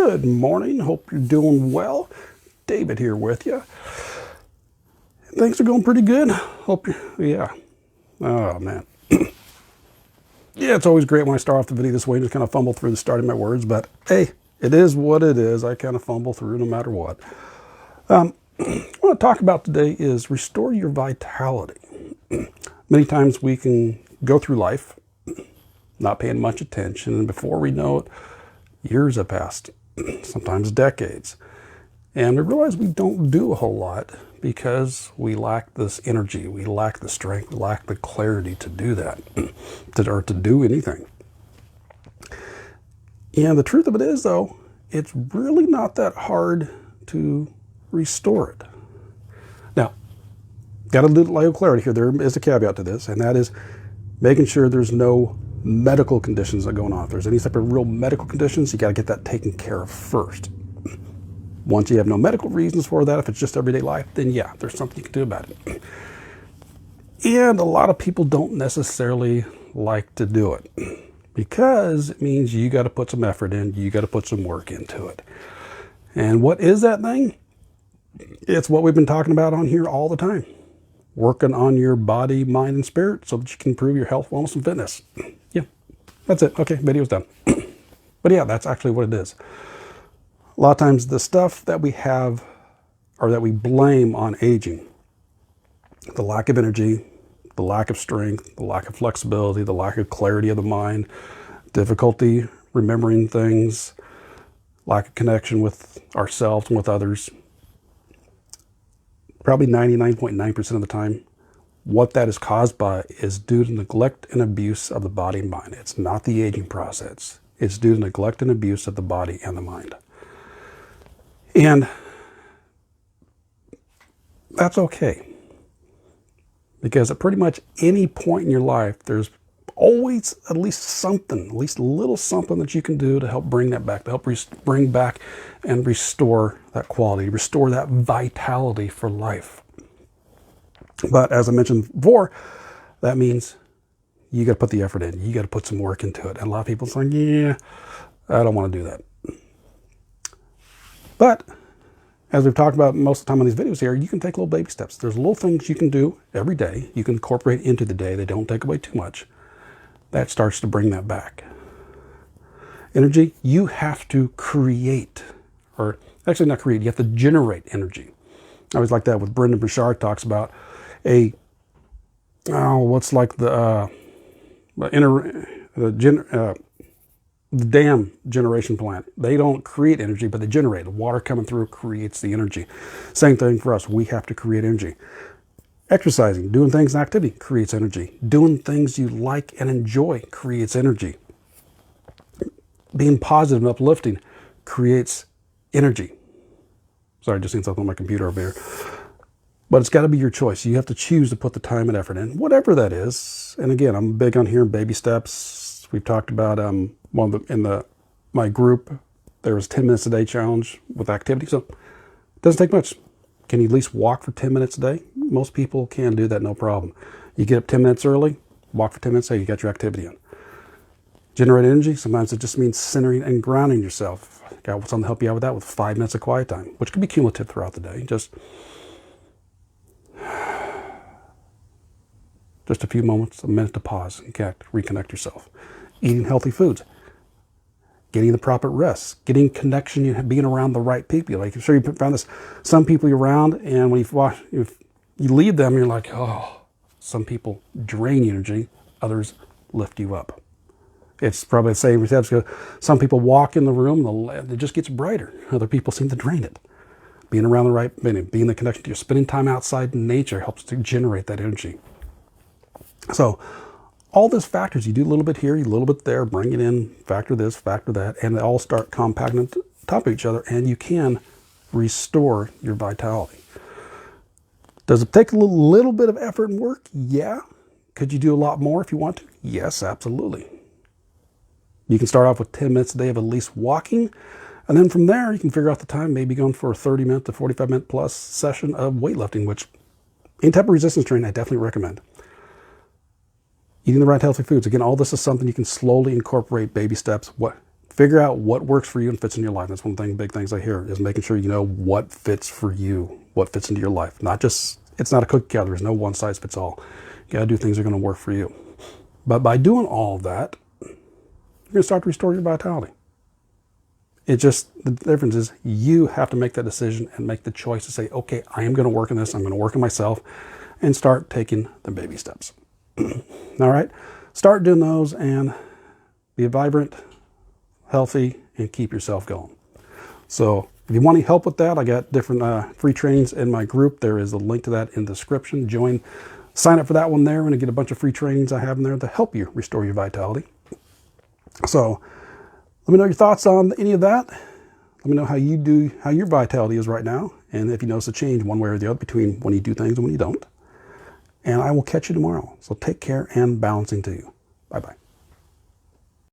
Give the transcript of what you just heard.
Good morning. Hope you're doing well. David here with you. Things are going pretty good. Hope you, yeah. Oh, man. Yeah, it's always great when I start off the video this way and just kind of fumble through the start of my words, but hey, it is what it is. I kind of fumble through no matter what. What I want to talk about today is restore your vitality. Many times we can go through life not paying much attention, and before we know it, years have passed, sometimes decades. And we realize we don't do a whole lot because we lack this energy, we lack the strength, we lack the clarity to do that, or to do anything. And the truth of it is, though, it's really not that hard to restore it. Now, got a little clarity here. There is a caveat to this, and that is making sure there's no medical conditions that are going on. If there's any type of real medical conditions, you got to get that taken care of first. Once you have no medical reasons for that, if it's just everyday life, then yeah, there's something you can do about it. And a lot of people don't necessarily like to do it because it means you got to put some effort in, you got to put some work into it. And what is that thing? It's what we've been talking about on here all the time. Working on your body, mind, and spirit so that you can improve your health, wellness, and fitness. Yeah, that's it. Okay, video's done. But yeah, that's actually what it is. A lot of times the stuff that we have or that we blame on aging, the lack of energy, the lack of strength, the lack of flexibility, the lack of clarity of the mind, difficulty remembering things, lack of connection with ourselves and with others, probably 99.9% of the time, what that is caused by is due to neglect and abuse of the body and mind. It's not the aging process. It's due to neglect and abuse of the body and the mind. And that's okay. Because at pretty much any point in your life, there's always at least something, at least a little something that you can do to help bring that back, to help bring back and restore that quality, restore that vitality for life. But as I mentioned before, that means you got to put the effort in. You got to put some work into it. And a lot of people are saying, yeah, I don't want to do that. But as we've talked about most of the time on these videos here, you can take little baby steps. There's little things you can do every day. You can incorporate into the day. They don't take away too much. That starts to bring that back. Energy, you have to create, or actually not create, you have to generate energy. I always like that with Brendan Burchard talks about what's like the dam generation plant. They don't create energy, but they generate. The water coming through creates the energy. Same thing for us. We have to create energy. Exercising, doing things in activity creates energy. Doing things you like and enjoy creates energy. Being positive and uplifting creates energy. Sorry, I just seen something on my computer over here. But it's got to be your choice. You have to choose to put the time and effort in, whatever that is. And again, I'm big on here baby steps. We've talked about my group, there was 10 minutes a day challenge with activity. So it doesn't take much. Can you at least walk for 10 minutes a day? Most people can do that, no problem. You get up 10 minutes early, walk for 10 minutes a day, you got your activity in. Generate energy, sometimes it just means centering and grounding yourself. Got something to help you out with that with 5 minutes of quiet time, which can be cumulative throughout the day. Just a few moments, a minute to pause and reconnect yourself. Eating healthy foods. Getting the proper rest, getting connection, being around the right people. Like I'm sure you found this, some people you're around, and when if you leave them, you're like, oh, some people drain energy, others lift you up. It's probably the same steps. Some people walk in the room, it just gets brighter. Other people seem to drain it. Being around the right, being the connection to you, spending time outside in nature helps to generate that energy. So all those factors, you do a little bit here, a little bit there, bring it in, factor this, factor that, and they all start compacting on top of each other, and you can restore your vitality. Does it take a little bit of effort and work? Yeah. Could you do a lot more if you want to? Yes, absolutely. You can start off with 10 minutes a day of at least walking, and then from there, you can figure out the time, maybe going for a 30-minute to 45-minute plus session of weightlifting, which any type of resistance training I definitely recommend. Eating the right healthy foods. Again, all this is something you can slowly incorporate, baby steps. Figure out what works for you and fits in your life. That's one thing, big things I hear, is making sure you know what fits for you, what fits into your life. Not just, it's not a cookie cutter. There's no one size fits all. You got to do things that are going to work for you. But by doing all of that, you're going to start to restore your vitality. It just, the difference is you have to make that decision and make the choice to say, okay, I am going to work on this. I'm going to work on myself and start taking the baby steps. All right. Start doing those and be vibrant, healthy, and keep yourself going. So if you want any help with that, I got different free trainings in my group. There is a link to that in the description. Sign up for that one there. I'm going to get a bunch of free trainings I have in there to help you restore your vitality. So let me know your thoughts on any of that. Let me know how your vitality is right now, and if you notice a change one way or the other between when you do things and when you don't. And I will catch you tomorrow. So take care and balancing to you. Bye-bye.